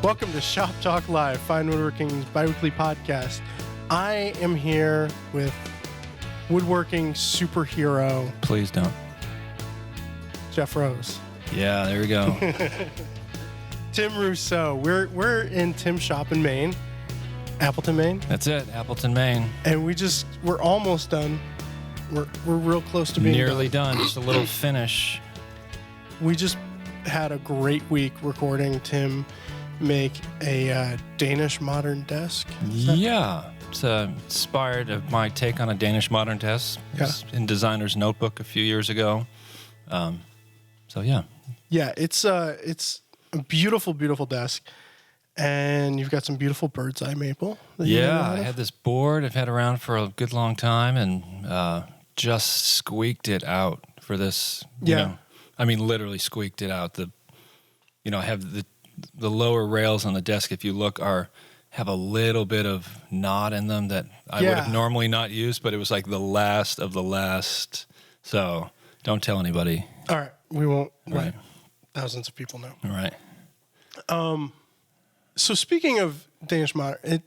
Welcome to Shop Talk Live, Fine Woodworking's bi-weekly podcast. I am here with woodworking superhero Please don't. Jeff Rose. Yeah, there we go. Tim Rousseau. We're in Tim's shop in Maine, Appleton, Maine. That's it, Appleton, Maine. And we're almost done. We're real close to being nearly done. Just a little finish. We just had a great week recording Tim make a Danish Modern desk. Yeah, it's inspired of my take on a Danish Modern desk. It was in Designer's Notebook a few years ago. So yeah. Yeah, it's a beautiful, beautiful desk. And you've got some beautiful bird's eye maple. Yeah, I had this board I've had around for a good long time and just squeaked it out for this. You know, I mean, literally squeaked it out. I have the lower rails on the desk, if you look, have a little bit of knot in them that I would have normally not used, but it was like the last of the last. So don't tell anybody. All right, we won't. Right. Thousands of people know. All right. So speaking of Danish Modern,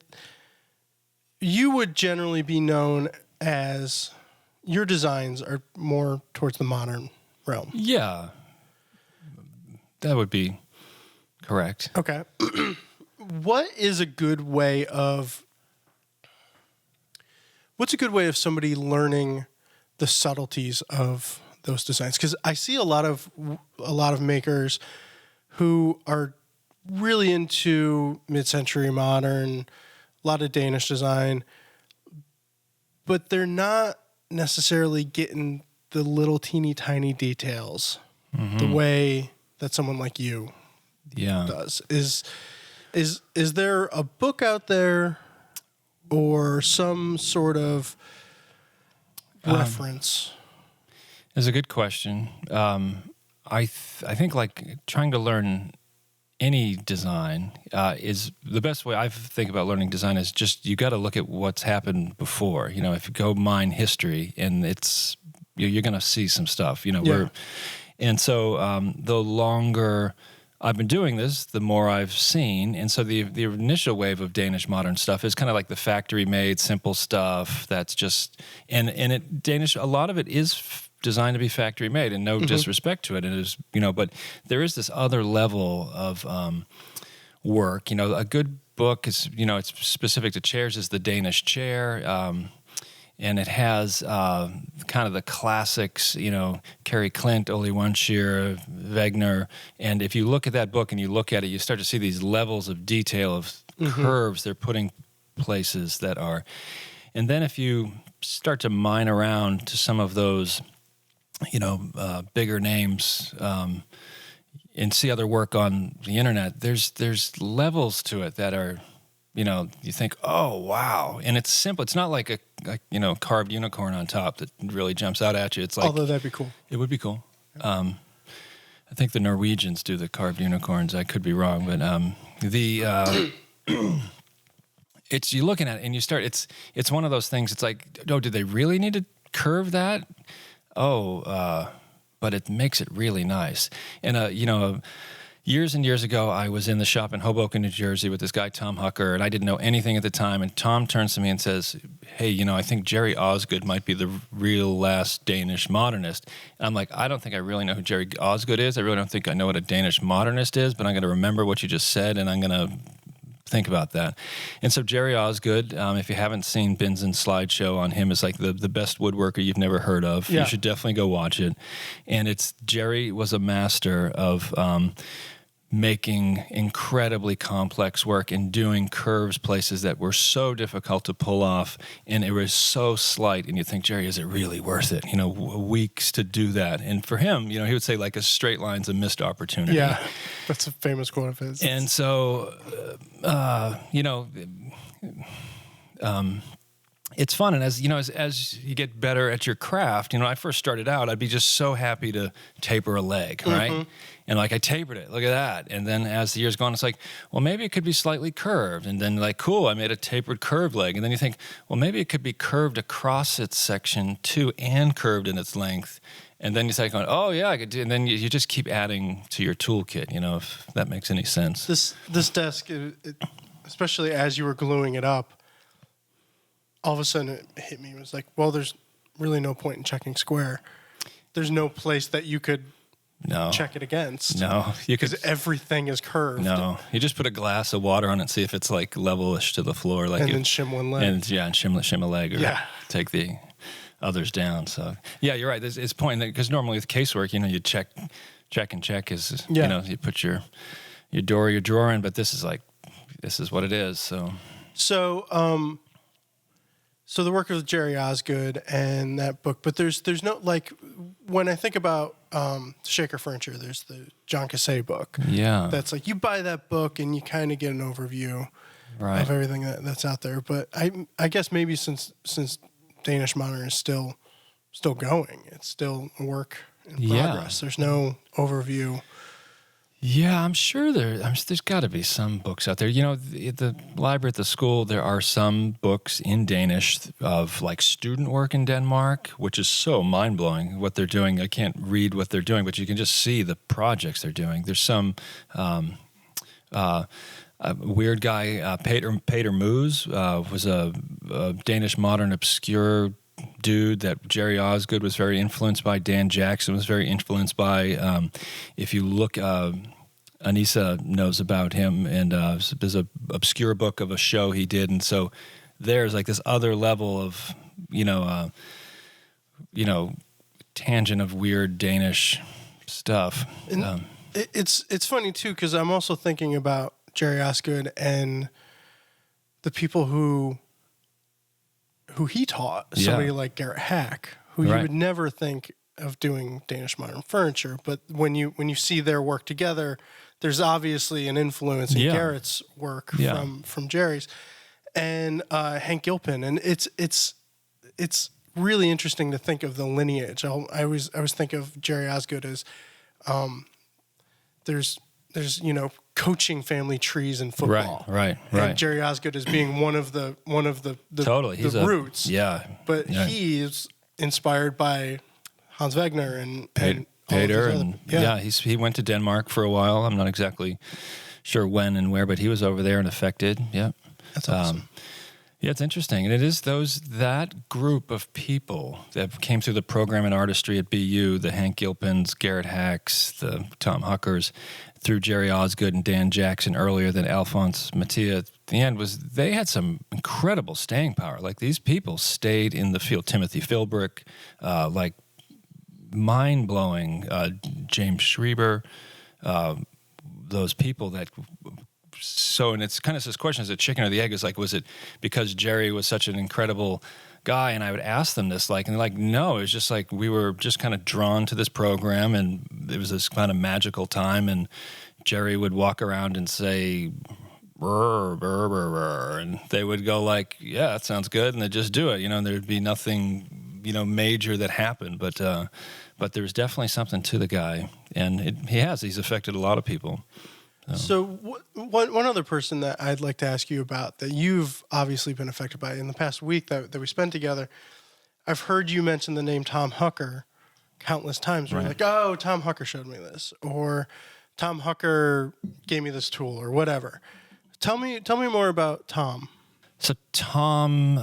you would generally be known as your designs are more towards the modern realm. Yeah, that would be correct. Okay. What's a good way of somebody learning the subtleties of those designs? Because I see a lot of makers who are really into mid-century modern, a lot of Danish design, but they're not necessarily getting the little teeny tiny details the way that someone like you does. Is there a book out there or some sort of reference? It's a good question. I think like trying to learn any design is the best way I think about learning design is just you got to look at what's happened before. You know, if you go mine history, and you're going to see some stuff. You know, so the longer I've been doing this, the more I've seen. And so the initial wave of Danish Modern stuff is kind of like the factory-made, simple stuff that's just... And Danish, a lot of it is designed to be factory-made, and no disrespect to it. It is, but there is this other level of work. A good book is, it's specific to chairs, is the Danish chair. And it has kind of the classics, Carrie Clint, Ole Wenschier, Wegener. And if you look at that book and you look at it, you start to see these levels of detail of curves they're putting places that are. And then if you start to mine around to some of those, bigger names and see other work on the internet, there's levels to it that are... you think, oh, wow. And it's simple. It's not like a carved unicorn on top that really jumps out at you. It's like... Although that'd be cool. It would be cool. I think the Norwegians do the carved unicorns. I could be wrong, but it's you're looking at it and you start... It's one of those things. It's like, oh, did they really need to curve that? But it makes it really nice. And, years and years ago, I was in the shop in Hoboken, New Jersey with this guy, Tom Hucker, and I didn't know anything at the time. And Tom turns to me and says, hey, I think Jerry Osgood might be the real last Danish modernist. And I'm like, I don't think I really know who Jerry Osgood is. I really don't think I know what a Danish modernist is, but I'm going to remember what you just said, and I'm going to think about that. And so Jerry Osgood, if you haven't seen Binzen's slideshow on him, is like the best woodworker you've never heard of. Yeah. You should definitely go watch it. And Jerry was a master of... making incredibly complex work and doing curves places that were so difficult to pull off, and it was so slight, and you think, Jerry, is it really worth it? Weeks to do that. And for him, he would say like a straight line's a missed opportunity. Yeah, that's a famous quote of his. And it's fun. And as you know, as you get better at your craft, when I first started out, I'd be just so happy to taper a leg, right? And like I tapered it, look at that. And then as the years go on, it's like, well, maybe it could be slightly curved. And then like, cool, I made a tapered curved leg. And then you think, well, maybe it could be curved across its section too and curved in its length. And then you start going, oh yeah, I could do. And then you just keep adding to your toolkit, if that makes any sense. This desk, especially as you were gluing it up, all of a sudden it hit me. It was like, well, there's really no point in checking square. There's no place that you could check it against. No, because everything is curved. No, you just put a glass of water on it and see if it's like levelish to the floor, like and then shim one leg. And shim a leg, or take the others down. So yeah, you're right. It's point because normally with casework, you check and check is you put your door, your drawer in, but this is what it is. So the work of Jerry Osgood and that book, but there's no, like, when I think about Shaker Furniture, there's the John Cassay book. Yeah. That's like, you buy that book and you kind of get an overview of everything that's out there. But I guess maybe since Danish Modern is still going, it's still a work in progress. There's no overview. Yeah, I'm sure there's got to be some books out there. At the library at the school, there are some books in Danish of like student work in Denmark, which is so mind-blowing what they're doing. I can't read what they're doing, but you can just see the projects they're doing. There's some a weird guy, Peter Moos, was a Danish Modern obscure dude that Jerry Osgood was very influenced by. Dan Jackson was very influenced by. If you look, Anissa knows about him, and there's a obscure book of a show he did, and so there's like this other level of tangent of weird Danish stuff. And it's funny too, because I'm also thinking about Jerry Osgood and the people who he taught, somebody like Garrett Hack, who you would never think of doing Danish Modern furniture, but when you see their work together, there's obviously an influence in Garrett's work from Jerry's, and Hank Gilpin, and it's really interesting to think of the lineage. I always think of Jerry Osgood as there's coaching family trees in football. Right. And Jerry Osgood as being one of the totally. He's roots. But yeah. he's inspired by Hans Wegner and Peter, and he went to Denmark for a while. I'm not exactly sure when and where, but he was over there and affected. Yeah. That's awesome. Yeah, it's interesting. And it is that group of people that came through the program in artistry at BU, the Hank Gilpins, Garrett Hacks, the Tom Huckers, through Jerry Osgood and Dan Jackson earlier than Alphonse Mattia. At the end they had some incredible staying power. Like these people stayed in the field. Timothy Philbrick, like mind-blowing James Schreiber, those people that... So, and it's kind of this question, is it chicken or the egg? Is like, was it because Jerry was such an incredible guy? And I would ask them this, and they're like, no, it was just like we were just kind of drawn to this program, and it was this kind of magical time. And Jerry would walk around and say, brr, brr, brr, brr, and they would go like, yeah, that sounds good. And they'd just do it, and there'd be nothing, major that happened. But there was definitely something to the guy, and he's affected a lot of people. So one other person that I'd like to ask you about that you've obviously been affected by in the past week that we spent together, I've heard you mention the name Tom Hucker countless times. Where you're like, oh, Tom Hucker showed me this, or Tom Hucker gave me this tool, or whatever. Tell me more about Tom. So Tom,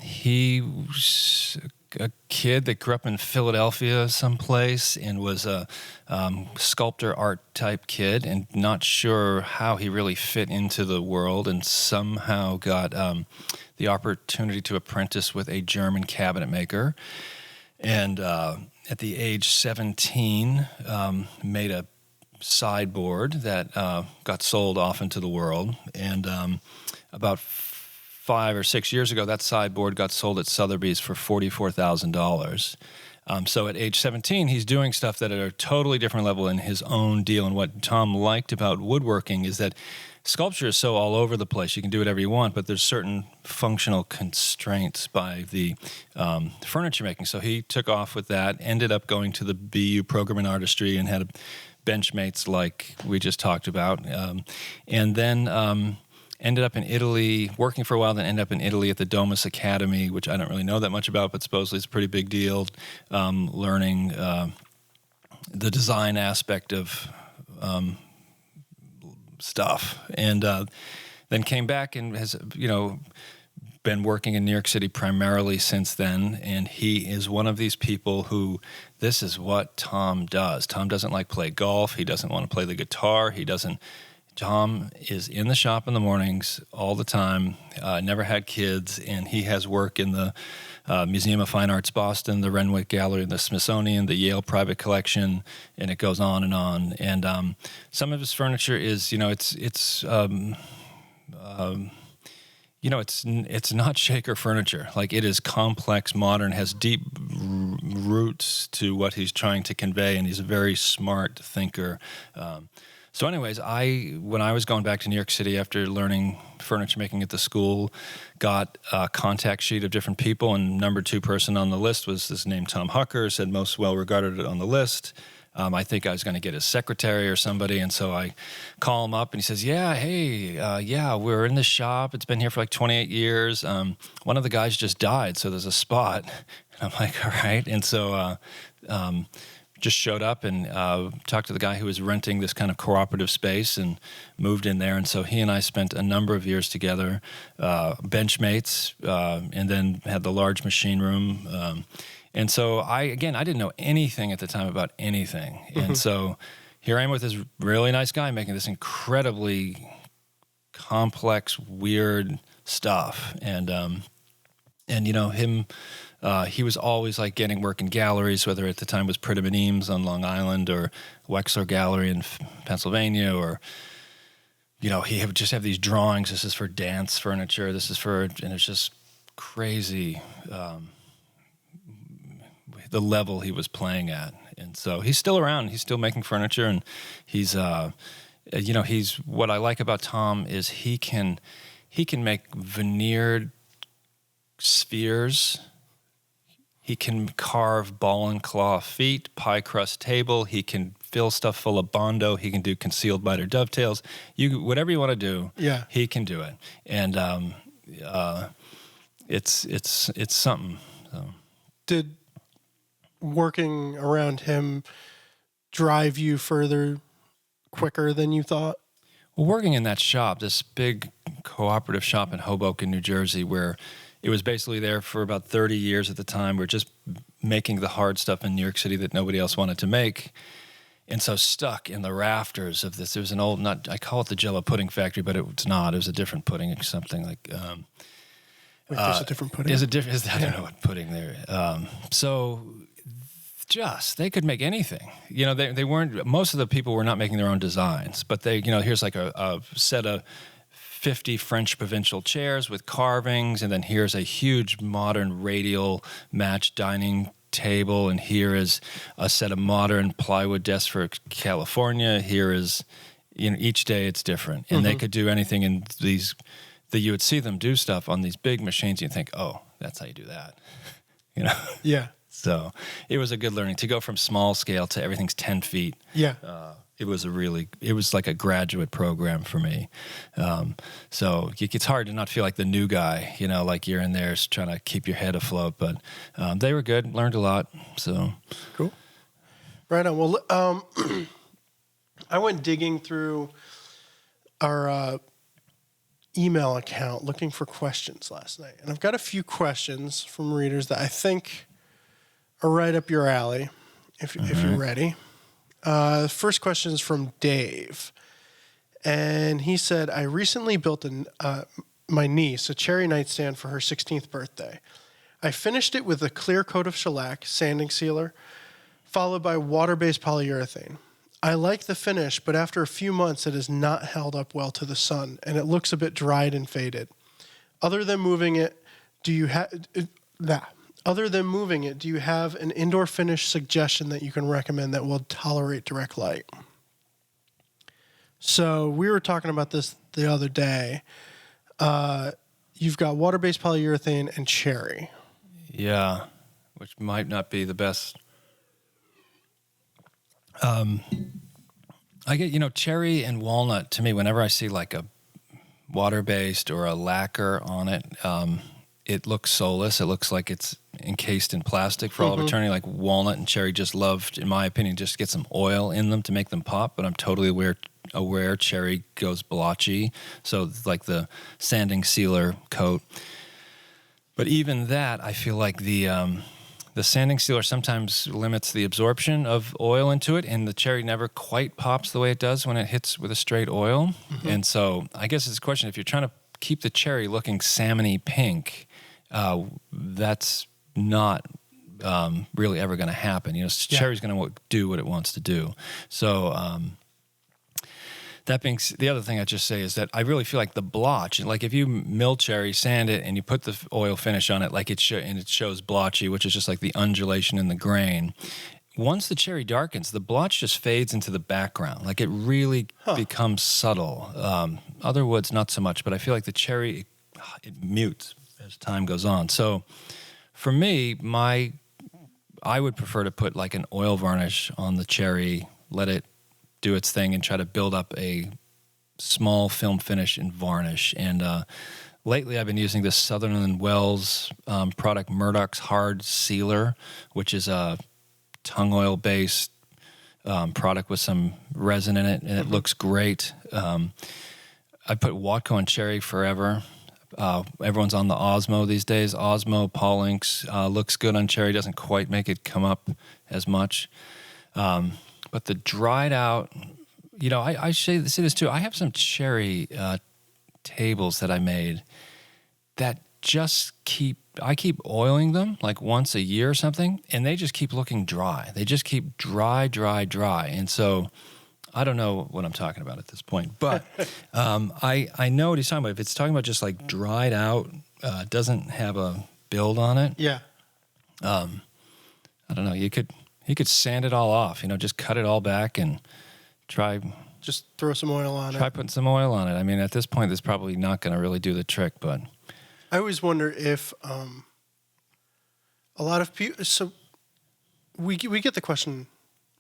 he was a kid that grew up in Philadelphia someplace and was a sculptor art type kid, and not sure how he really fit into the world, and somehow got the opportunity to apprentice with a German cabinet maker. And at the age 17, made a sideboard that got sold off into the world. And about 5 or 6 years ago, that sideboard got sold at Sotheby's for $44,000. So at age 17, he's doing stuff that at a totally different level in his own deal. And what Tom liked about woodworking is that sculpture is so all over the place. You can do whatever you want, but there's certain functional constraints by the furniture making. So he took off with that, ended up going to the BU program in artistry and had benchmates like we just talked about. And then ended up in Italy, working for a while, then ended up in Italy at the Domus Academy, which I don't really know that much about, but supposedly it's a pretty big deal, learning the design aspect of stuff. And then came back and has, been working in New York City primarily since then. And he is one of these people who, this is what Tom does. Tom doesn't like play golf. He doesn't want to play the guitar. Tom is in the shop in the mornings all the time, never had kids, and he has work in the Museum of Fine Arts Boston, the Renwick Gallery, the Smithsonian, the Yale Private Collection, and it goes on and on. And some of his furniture is, it's not shaker furniture. Like, it is complex, modern, has deep roots to what he's trying to convey, and he's a very smart thinker. So anyways, when I was going back to New York City after learning furniture making at the school, got a contact sheet of different people, and number 2 person on the list was this named Tom Hucker, said most well regarded on the list. I think I was going to get his secretary or somebody, and so I call him up, and he says, we're in the shop. It's been here for like 28 years. One of the guys just died, so there's a spot. And I'm like, all right. And so just showed up and talked to the guy who was renting this kind of cooperative space and moved in there. And so he and I spent a number of years together, benchmates, and then had the large machine room. And so I didn't know anything at the time about anything. And so here I am with this really nice guy making this incredibly complex, weird stuff. And him... he was always like getting work in galleries, whether at the time was Pridham and Eames on Long Island or Wexler Gallery in Pennsylvania, or, he would just have these drawings. This is for dance furniture. And it's just crazy the level he was playing at. And so he's still around. He's still making furniture, and he's, what I like about Tom is he can make veneered spheres. He can carve ball and claw feet, pie crust table. He can fill stuff full of Bondo. He can do concealed miter dovetails. Whatever you want to do, he can do it. And it's something. So. Did working around him drive you further quicker than you thought? Well, working in that shop, this big cooperative shop in Hoboken, New Jersey, where it was basically there for about 30 years at the time. We're just making the hard stuff in New York City that nobody else wanted to make. And so stuck in the rafters of this, there was an old, I call it the Jell-O pudding factory, but it's not. It was a different pudding, something like... Wait, there's a different pudding? I don't know what pudding there. They could make anything. They weren't, most of the people were not making their own designs, but they, here's like a set of 50 French provincial chairs with carvings, and then here's a huge modern radial match dining table, and here is a set of modern plywood desks for California. Here is, each day it's different, and they could do anything in these. You would see them do stuff on these big machines, and you think, oh, that's how you do that, Yeah. So it was a good learning to go from small scale to everything's 10 feet. Yeah. It was like a graduate program for me. So it's hard to not feel like the new guy, like you're in there trying to keep your head afloat. But they were good, learned a lot. So cool. Right on. Well, I went digging through our email account looking for questions last night, and I've got a few questions from readers that I think are right up your alley, if you're ready. The first question is from Dave, and he said, I recently built my niece a cherry nightstand for her 16th birthday. I finished it with a clear coat of shellac, sanding sealer, followed by water-based polyurethane. I like the finish, but after a few months, it has not held up well to the sun, and it looks a bit dried and faded. Other than moving it, do you have an indoor finish suggestion that you can recommend that will tolerate direct light? So we were talking about this the other day. You've got water-based polyurethane and cherry. Yeah, which might not be the best. I get, cherry and walnut, to me, whenever I see like a water-based or a lacquer on it, it looks soulless. It looks like it's encased in plastic for all of eternity. Like walnut and cherry just loved, in my opinion, just get some oil in them to make them pop. But I'm totally aware cherry goes blotchy. So it's like the sanding sealer coat. But even that, I feel like the sanding sealer sometimes limits the absorption of oil into it, and the cherry never quite pops the way it does when it hits with a straight oil. And so I guess it's a question, if you're trying to keep the cherry looking salmony pink, that's not really ever going to happen. Cherry's going to do what it wants to do. So that being the other thing I just say is that I really feel like the blotch, like if you mill cherry, sand it, and you put the oil finish on it, like it shows blotchy, which is just like the undulation in the grain. Once the cherry darkens, the blotch just fades into the background. Like it really becomes subtle. Other woods, not so much, but I feel like the cherry, it mutes as time goes on. So for me, I would prefer to put like an oil varnish on the cherry, let it do its thing, and try to build up a small film finish and varnish. And lately I've been using this Sutherland Wells product, Murdoch's Hard Sealer, which is a tung oil based product with some resin in it, and it looks great. I put Watco on cherry forever. Everyone's on the Osmo these days. Osmo Paulinx looks good on cherry, doesn't quite make it come up as much. But the dried out, I say this too. I have some cherry tables that I made that I keep oiling them like once a year or something, and they just keep looking dry. They just keep dry. And so I don't know what I'm talking about at this point, but I know what he's talking about. If it's talking about just like dried out, doesn't have a build on it. Yeah. I don't know. You could sand it all off, just cut it all back and just throw some oil on it. Try putting some oil on it. I mean, at this point, it's probably not going to really do the trick, but I always wonder if a lot of people. So we get the question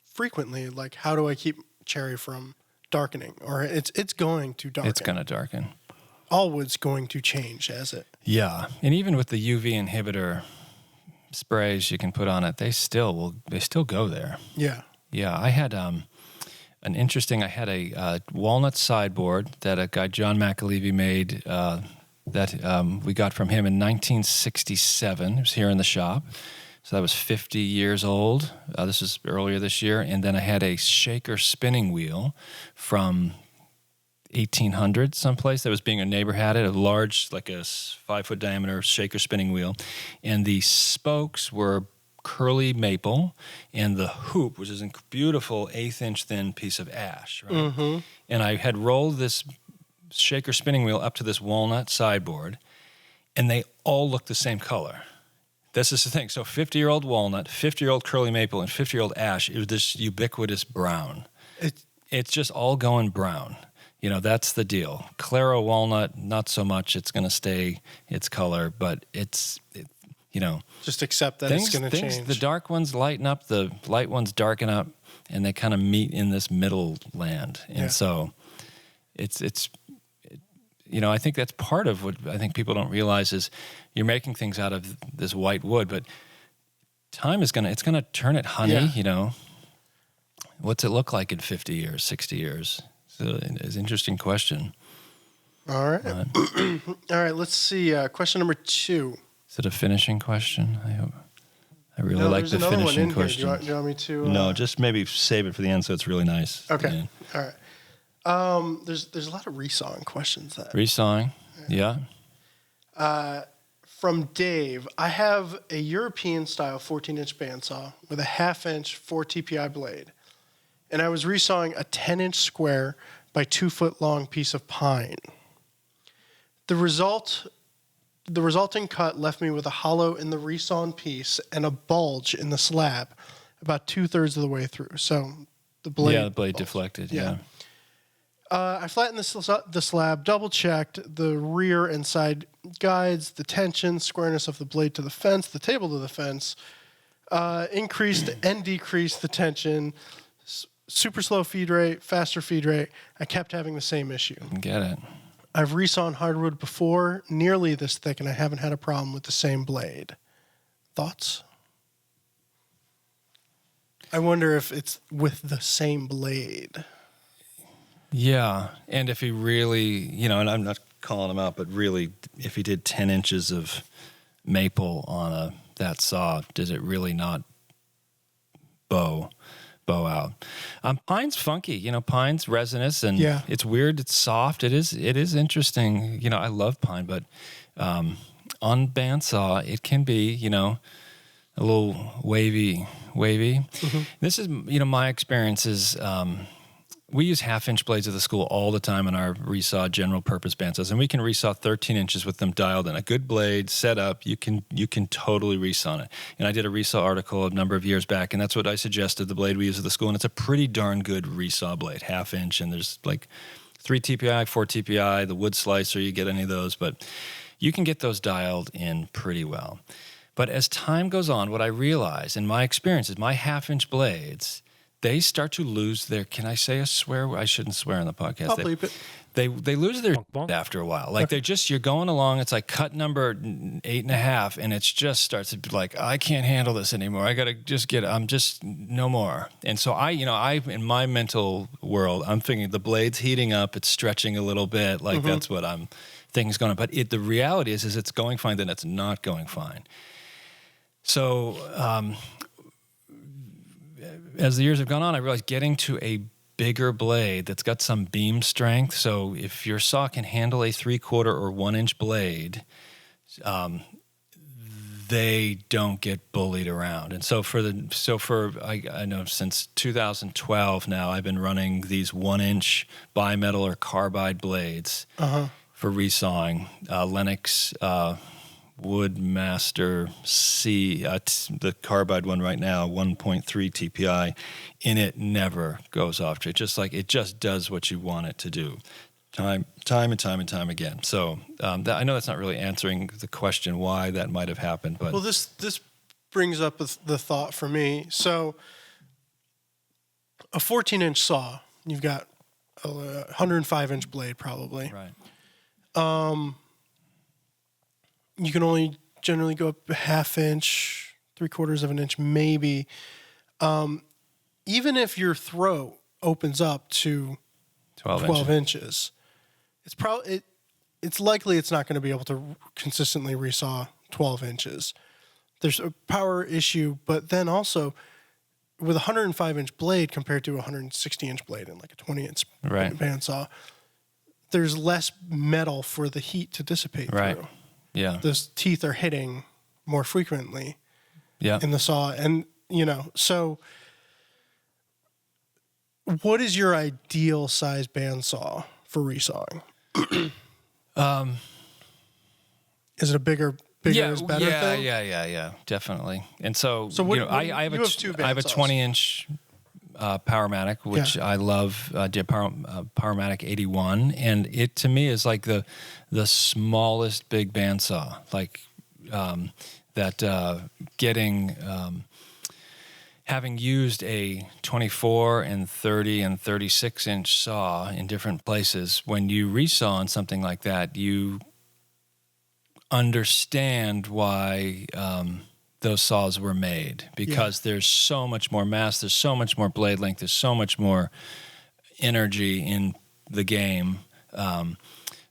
frequently, like, how do I keep cherry from darkening? Or it's going to darken. It's going to darken. All wood's going to change as it. Yeah, and even with the UV inhibitor sprays you can put on it, they still go there. Yeah. Yeah, I had a walnut sideboard that a guy, John McAlevey, made that we got from him in 1967. It was here in the shop. So that was 50 years old. This is earlier this year. And then I had a shaker spinning wheel from 1800 someplace. That was being a neighbor had it, a large, like a 5-foot diameter shaker spinning wheel. And the spokes were curly maple, and the hoop, which is a beautiful 1/8-inch thin piece of ash. Right? Mm-hmm. And I had rolled this shaker spinning wheel up to this walnut sideboard, and they all looked the same color. This is the thing. So 50-year-old walnut, 50-year-old curly maple, and 50-year-old ash, it was this ubiquitous brown. It's just all going brown. That's the deal. Claro walnut, not so much. It's going to stay its color, but just accept that it's going to change. The dark ones lighten up, the light ones darken up, and they kind of meet in this middle land. And so I think that's part of what I think people don't realize is you're making things out of this white wood, but time is it's going to turn it honey, What's it look like in 50 years, 60 years? It's an interesting question. All right. All right, let's see. Question number 2. Is it a finishing question? I hope. I really like the finishing question. Do you want me to? No, just maybe save it for the end so it's really nice. Okay. All right. There's a lot of resawing questions. Resawing, yeah. From Dave, I have a European-style 14-inch bandsaw with a 1/2-inch 4 TPI blade, and I was resawing a 10-inch square by 2-foot-long piece of pine. The resulting cut left me with a hollow in the resawn piece and a bulge in the slab about 2/3 of the way through. So the blade. Yeah, the blade deflected, yeah. I flattened the slab, double checked the rear and side guides, the tension, squareness of the blade to the fence, the table to the fence, increased and decreased the tension, super slow feed rate, faster feed rate. I kept having the same issue. Get it. I've resawn hardwood before, nearly this thick, and I haven't had a problem with the same blade. Thoughts? I wonder if it's with the same blade. Yeah, and if he really, and I'm not calling him out, but really, if he did 10 inches of maple on that saw, does it really not bow out? Pine's funky, pine's resinous, and it's weird. It's soft. It is interesting. I love pine, but on bandsaw, it can be, a little wavy. Mm-hmm. This is, my experience is. We use 1/2-inch blades at the school all the time in our resaw general purpose bandsaws, and we can resaw 13 inches with them dialed in. A good blade set up, you can totally resaw it. And I did a resaw article a number of years back, and that's what I suggested, the blade we use at the school, and it's a pretty darn good resaw blade, 1/2-inch, and there's like 3 TPI, 4 TPI, the wood slicer, you get any of those, but you can get those dialed in pretty well. But as time goes on, what I realize in my experience is my 1/2-inch blades, they start to lose their, can I say a swear? I shouldn't swear on the podcast. I'll bleep it. They lose their after a while. Like you're going along, it's like cut number 8.5, and it's just starts to be like, I can't handle this anymore. I got to just I'm just no more. And so I in my mental world, I'm thinking the blade's heating up, it's stretching a little bit. Like that's what I'm thinking is going on. But the reality is it's going fine, then it's not going fine. So, as the years have gone on, I realized getting to a bigger blade that's got some beam strength. So if your saw can handle a 3/4 or 1-inch blade, they don't get bullied around. And so I know since 2012 now, I've been running these 1-inch bimetal or carbide blades for resawing. Lennox Woodmaster C, the carbide one right now, 1.3 TPI, and it never goes off. It just does what you want it to do, time and time again. So I know that's not really answering the question why that might have happened, but well, this brings up the thought for me. So a 14-inch saw, you've got a 105-inch blade probably, right? You can only generally go up a 1/2 inch, 3/4 of an inch, maybe. Even if your throat opens up to 12 inches, it's likely it's not going to be able to consistently resaw 12 inches. There's a power issue, but then also with a 105-inch blade compared to a 160-inch blade in like a 20-inch bandsaw, there's less metal for the heat to dissipate through. Yeah. Those teeth are hitting more frequently in the saw. And, so what is your ideal size bandsaw for resawing? Is it a bigger is better thing? Yeah, definitely. And so what, I have a 20-inch Powermatic, which I love, Powermatic 81, and it to me is like the smallest big bandsaw, like having used a 24 and 30 and 36-inch saw in different places, when you resaw on something like that, you understand why those saws were made, because there's so much more mass, there's so much more blade length, there's so much more energy in the game.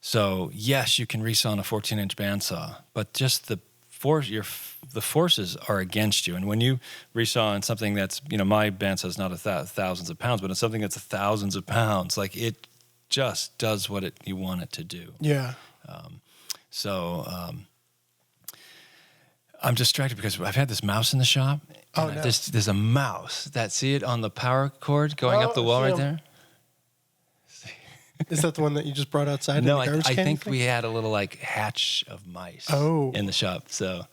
So yes, you can resaw on a 14-inch bandsaw, but just the forces are against you. And when you resaw on something that's, my bandsaw is not thousands of pounds, but it's something that's thousands of pounds, like it just does what you want it to do. Yeah. I'm distracted because I've had this mouse in the shop. Oh, no. There's a mouse. See it on the power cord going up the wall right there? Is that the one that you just brought outside? No, I think we had a little hatch of mice in the shop. So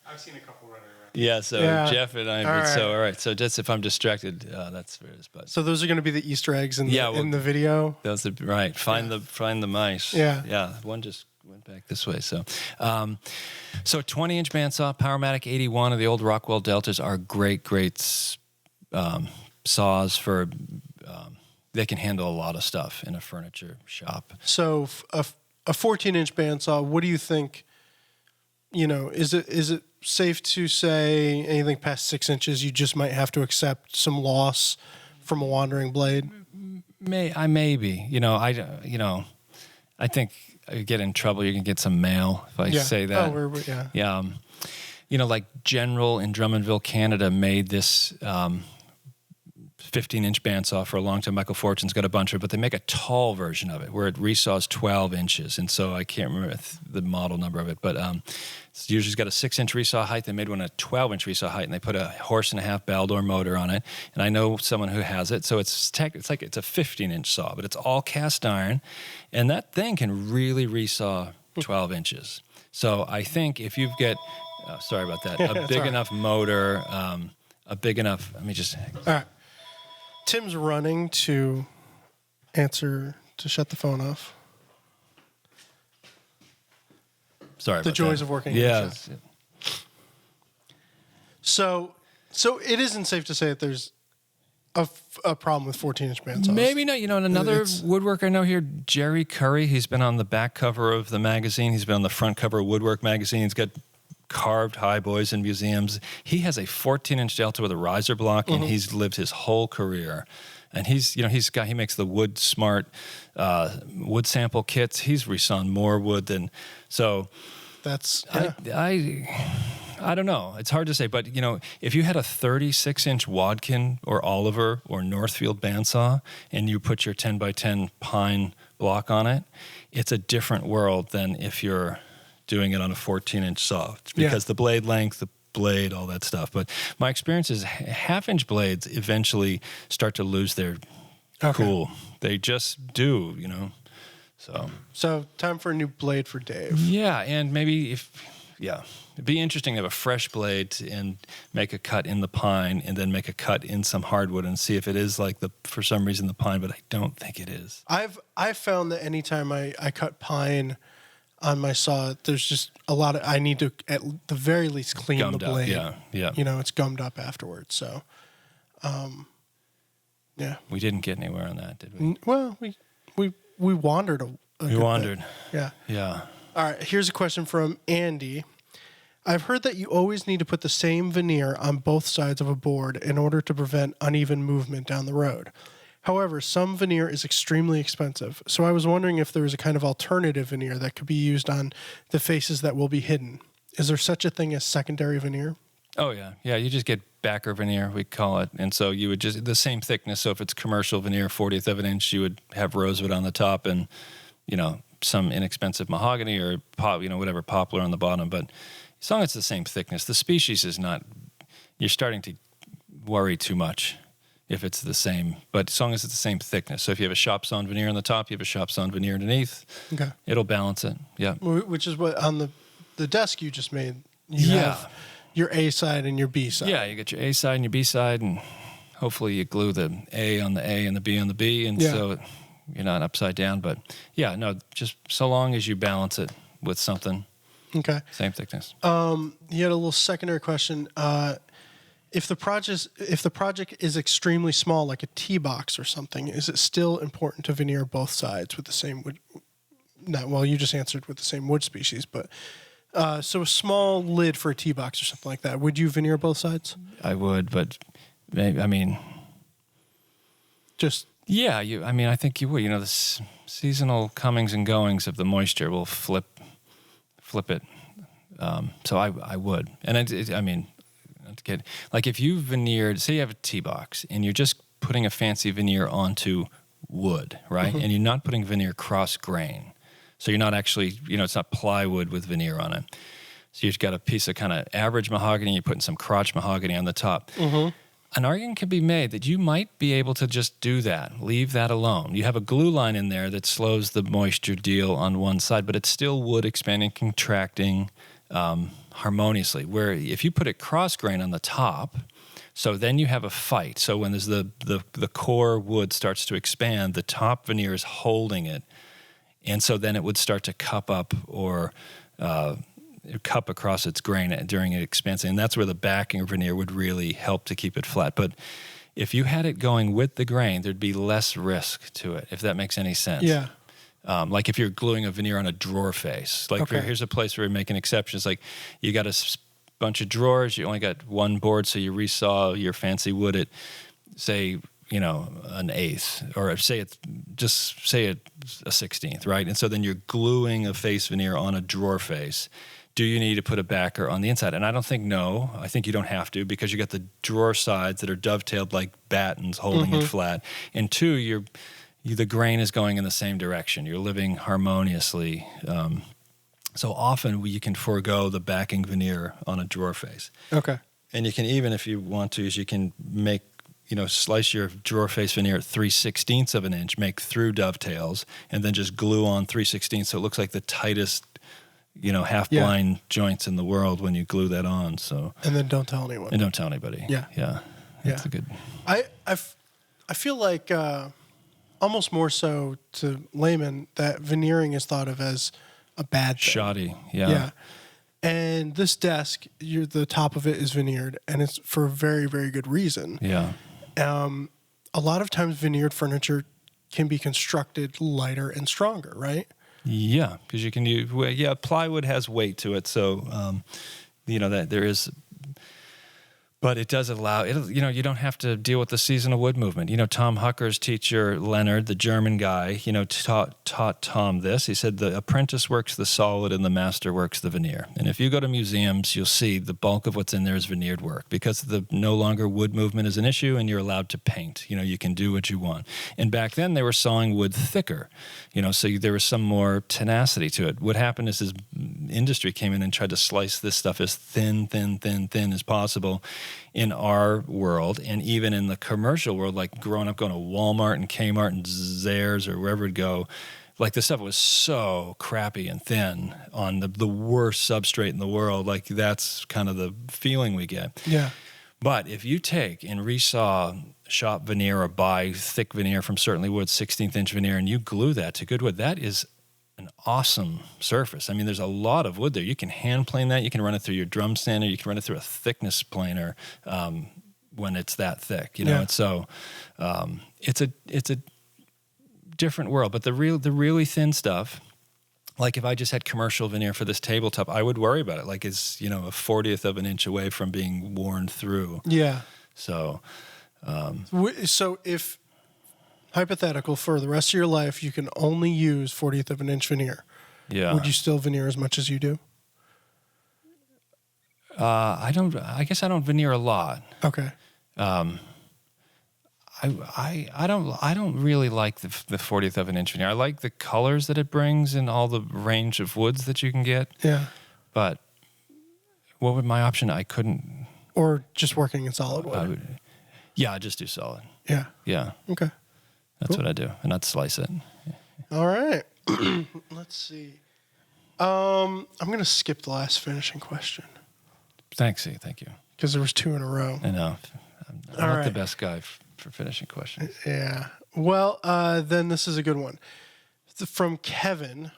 I've seen a couple running around. Yeah, so Yeah. Jeff and I. All right. So just if I'm distracted, that's where it is. But So those are going to be the Easter eggs in the, Yeah, well, in the video. those are right. Find the mice. Yeah. One just went back this way. So, so 20-inch bandsaw, Powermatic 81 of the old Rockwell Deltas are great saws for. They can handle a lot of stuff in a furniture shop. So a 14-inch bandsaw, what do you think? You know, is it safe to say anything past 6 inches, you just might have to accept some loss from a wandering blade? Maybe. I think I get in trouble. You can get some mail if I say that. Yeah. Like General in Drummondville, Canada, made this 15-inch bandsaw for a long time. Michael Fortune's got a bunch of it, but they make a tall version of it where it resaws 12 inches. And so I can't remember the model number of it, but it's usually got a 6-inch resaw height. They made one a 12-inch resaw height, and they put a 1.5-horse Baldor motor on it. And I know someone who has it. So it's a 15-inch saw, but it's all cast iron. And that thing can really resaw 12 inches. So I think if you get, sorry about that, a big enough motor, a big enough, let me just. All right. Tim's running to shut the phone off. Sorry about the joys that. of working. Yeah. So it isn't safe to say that there's a problem with 14-inch bandsaws. Maybe not. Another woodworker I know here, Jerry Curry, he's been on the back cover of the magazine. He's been on the front cover of Woodwork magazine. He's got carved highboys in museums. He has a 14-inch Delta with a riser block, and he's lived his whole career. And he makes the Wood Smart wood sample kits. He's resawn more wood than so. That's I don't know. It's hard to say, but if you had a 36-inch Wadkin or Oliver or Northfield bandsaw and you put your 10x10 pine block on it, it's a different world than if you're doing it on a 14-inch saw because the blade length, the blade, all that stuff. But my experience is half-inch blades eventually start to lose their cool. They just do, So time for a new blade for Dave. Yeah, and maybe it'd be interesting to have a fresh blade and make a cut in the pine and then make a cut in some hardwood and see if it is like for some reason the pine, but I don't think it is. I've found that anytime I cut pine on my saw, there's just a lot of, I need to at the very least clean Gummed the blade. Up, yeah. It's gummed up afterwards. So, yeah. We didn't get anywhere on that, did we? Well, we wandered We wandered. Bit. Yeah. Yeah. All right. Here's a question from Andy. I've heard that you always need to put the same veneer on both sides of a board in order to prevent uneven movement down the road. However, some veneer is extremely expensive, so I was wondering if there was a kind of alternative veneer that could be used on the faces that will be hidden. Is there such a thing as secondary veneer? Oh, yeah. Yeah, you just get backer veneer, we call it. And so you would just, the same thickness. So if it's commercial veneer, 40th of an inch, you would have rosewood on the top and, some inexpensive mahogany or whatever poplar on the bottom. But as long as it's the same thickness, the species is not, you're starting to worry too much if it's the same, but as long as it's the same thickness. So if you have a shop sawn veneer on the top, you have a shop sawn veneer underneath. Okay. It'll balance it. Yeah. Which is what on the desk you just made. You have your A side and your B side. Yeah, you get your A side and your B side, and hopefully you glue the A on the A and the B on the B, and so you're not upside down. But just so long as you balance it with something. Okay. Same thickness. You had a little secondary question. If the project is extremely small, like a tee box or something, is it still important to veneer both sides with the same wood? You just answered with the same wood species, but so a small lid for a tee box or something like that. Would you veneer both sides? I would, but maybe, just. Yeah, I think you would. The seasonal comings and goings of the moisture will flip it. So I would. And like if you veneered, say you have a tee box and you're just putting a fancy veneer onto wood, right? Mm-hmm. And you're not putting veneer cross grain. So you're not actually, it's not plywood with veneer on it. So you've got a piece of kind of average mahogany, you're putting some crotch mahogany on the top. Mm-hmm. An argument can be made that you might be able to just do that, leave that alone. You have a glue line in there that slows the moisture deal on one side, but it's still wood expanding, contracting. harmoniously. Where if you put it cross grain on the top, so then you have a fight. So when there's the core wood starts to expand, the top veneer is holding it, and so then it would start to cup up or cup across its grain during it expansion, and that's where the backing veneer would really help to keep it flat. But if you had it going with the grain, there'd be less risk to it, if that makes any sense. Yeah. Like if you're gluing a veneer on a drawer face. Like here's a place where we make an exception. It's like you got a bunch of drawers, you only got one board, so you resaw your fancy wood at, say, an eighth, or say it's a 16th, right? And so then you're gluing a face veneer on a drawer face. Do you need to put a backer on the inside? And I don't think no. I think you don't have to, because you got the drawer sides that are dovetailed like battens holding it flat. And two, the grain is going in the same direction. You're living harmoniously. So often you can forego the backing veneer on a drawer face. Okay. And you can even, if you want to, you can make, slice your drawer face veneer at 3/16 of an inch, make through dovetails, and then just glue on 3/16 so it looks like the tightest, half-blind joints in the world when you glue that on. So. And then don't tell anyone. And don't tell anybody. Yeah. Yeah. That's a good. I feel like almost more so to laymen that veneering is thought of as a bad thing. Shoddy. Yeah. Yeah. And this desk, the top of it is veneered, and it's for a very, very good reason. Yeah. A lot of times veneered furniture can be constructed lighter and stronger, right? Yeah, because you can use, plywood has weight to it, so that there is, but it does allow it. You don't have to deal with the seasonal wood movement. Tom Hucker's teacher Leonard, the German guy, taught Tom this. He said the apprentice works the solid and the master works the veneer. And if you go to museums, you'll see the bulk of what's in there is veneered work, because the no longer wood movement is an issue, and you're allowed to paint. You can do what you want. And back then they were sawing wood thicker, so there was some more tenacity to it. What happened is industry came in and tried to slice this stuff as thin as possible. In our world, and even in the commercial world, like growing up going to Walmart and Kmart and Zayres or wherever it'd go, like this stuff was so crappy and thin on the worst substrate in the world. Like that's kind of the feeling we get. Yeah. But if you take and resaw shop veneer or buy thick veneer from Certainly Wood, 16th inch veneer, and you glue that to good wood, that is an awesome surface. I mean, there's a lot of wood there. You can hand plane that. You can run it through your drum sander. You can run it through a thickness planer when it's that thick. And so it's a different world. But the really thin stuff, like if I just had commercial veneer for this tabletop, I would worry about it. Like it's a 40th of an inch away from being worn through. Yeah. So if hypothetical, for the rest of your life, you can only use 40th of an inch veneer. Yeah. Would you still veneer as much as you do? I guess I don't veneer a lot. Okay. I don't really like the 40th of an inch veneer. I like the colors that it brings and all the range of woods that you can get. Yeah. But what would my option? I couldn't. Or just working in solid wood. I'd just do solid. Yeah. Yeah. Okay. That's what I do, and I'd slice it. All right. Let's see. I'm going to skip the last finishing question. Thank you. Because there was 2 in a row. I know. I'm not the best guy for finishing questions. Yeah. Well, then this is a good one. From Kevin.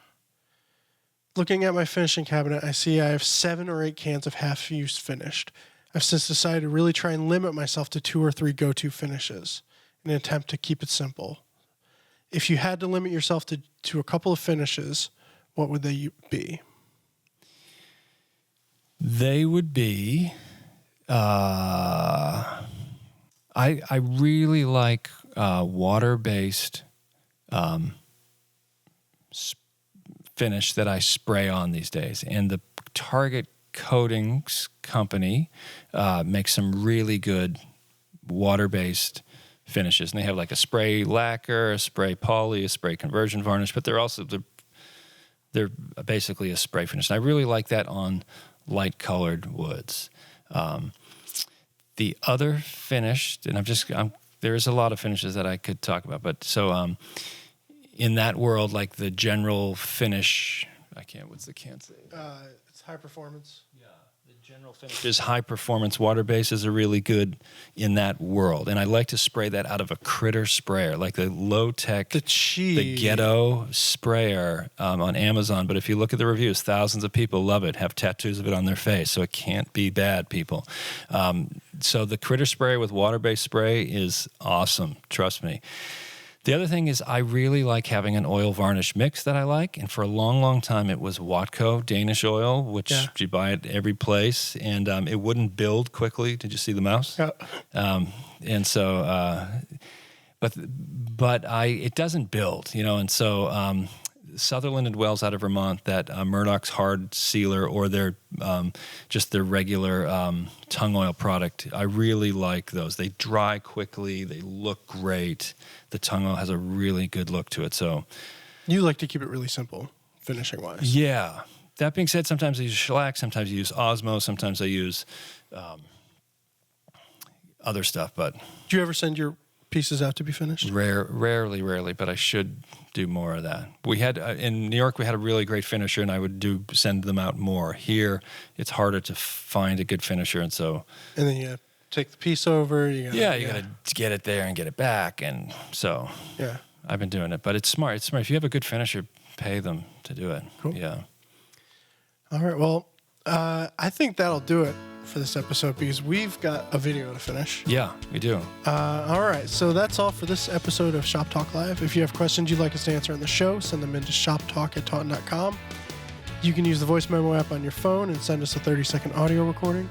Looking at my finishing cabinet, I see I have 7 or 8 cans of half-used finished. I've since decided to really try and limit myself to 2 or 3 go-to finishes in an attempt to keep it simple. If you had to limit yourself to a couple of finishes, what would they be? They would be, I really like water-based finish that I spray on these days. And the Target Coatings company makes some really good water-based finishes. And they have like a spray lacquer, a spray poly, a spray conversion varnish, but they're basically a spray finish. And I really like that on light colored woods. The other finish, and there's a lot of finishes that I could talk about, but so in that world, like the general finish, what's the can say? It's high performance. Yeah, the general finish is high performance. Water bases are really good in that world. And I like to spray that out of a critter sprayer, like the low tech, the ghetto sprayer on Amazon. But if you look at the reviews, thousands of people love it, have tattoos of it on their face. So it can't be bad, people. So the critter sprayer with water based spray is awesome. Trust me. The other thing is I really like having an oil varnish mix that I like. And for a long, long time, it was Watco Danish oil, which you buy at every place. And it wouldn't build quickly. Did you see the mouse? Yeah. And so, it doesn't build, and so Sutherland and Wells out of Vermont, that Murdoch's hard sealer or their just their regular tung oil product, I really like those. They dry quickly. They look great. The tung oil has a really good look to it. So you like to keep it really simple, finishing wise. Yeah. That being said, sometimes I use shellac, sometimes I use Osmo, sometimes I use other stuff. But do you ever send your pieces out to be finished? Rarely, but I should do more of that. We had in New York, we had a really great finisher, and I would send them out more. Here, it's harder to find a good finisher, and then you take the piece over. You got to get it there and get it back, and so I've been doing it. But it's smart. It's smart. If you have a good finisher, pay them to do it. Cool. Yeah. All right. Well, I think that'll do it for this episode because we've got a video to finish. Yeah, we do. All right. So that's all for this episode of Shop Talk Live. If you have questions you'd like us to answer on the show, send them into shoptalk@taunton.com. You can use the voice memo app on your phone and send us a 30-second audio recording.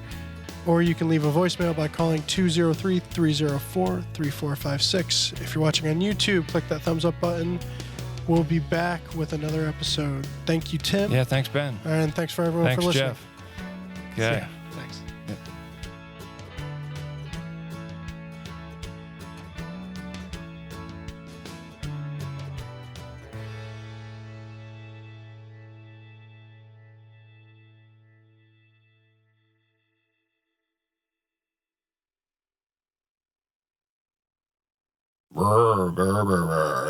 Or you can leave a voicemail by calling 203-304-3456. If you're watching on YouTube, click that thumbs up button. We'll be back with another episode. Thank you, Tim. Yeah, thanks, Ben. And thanks for everyone for listening. Thanks, Jeff. Okay. Thanks. Yep. Brr, brr, brr, brr.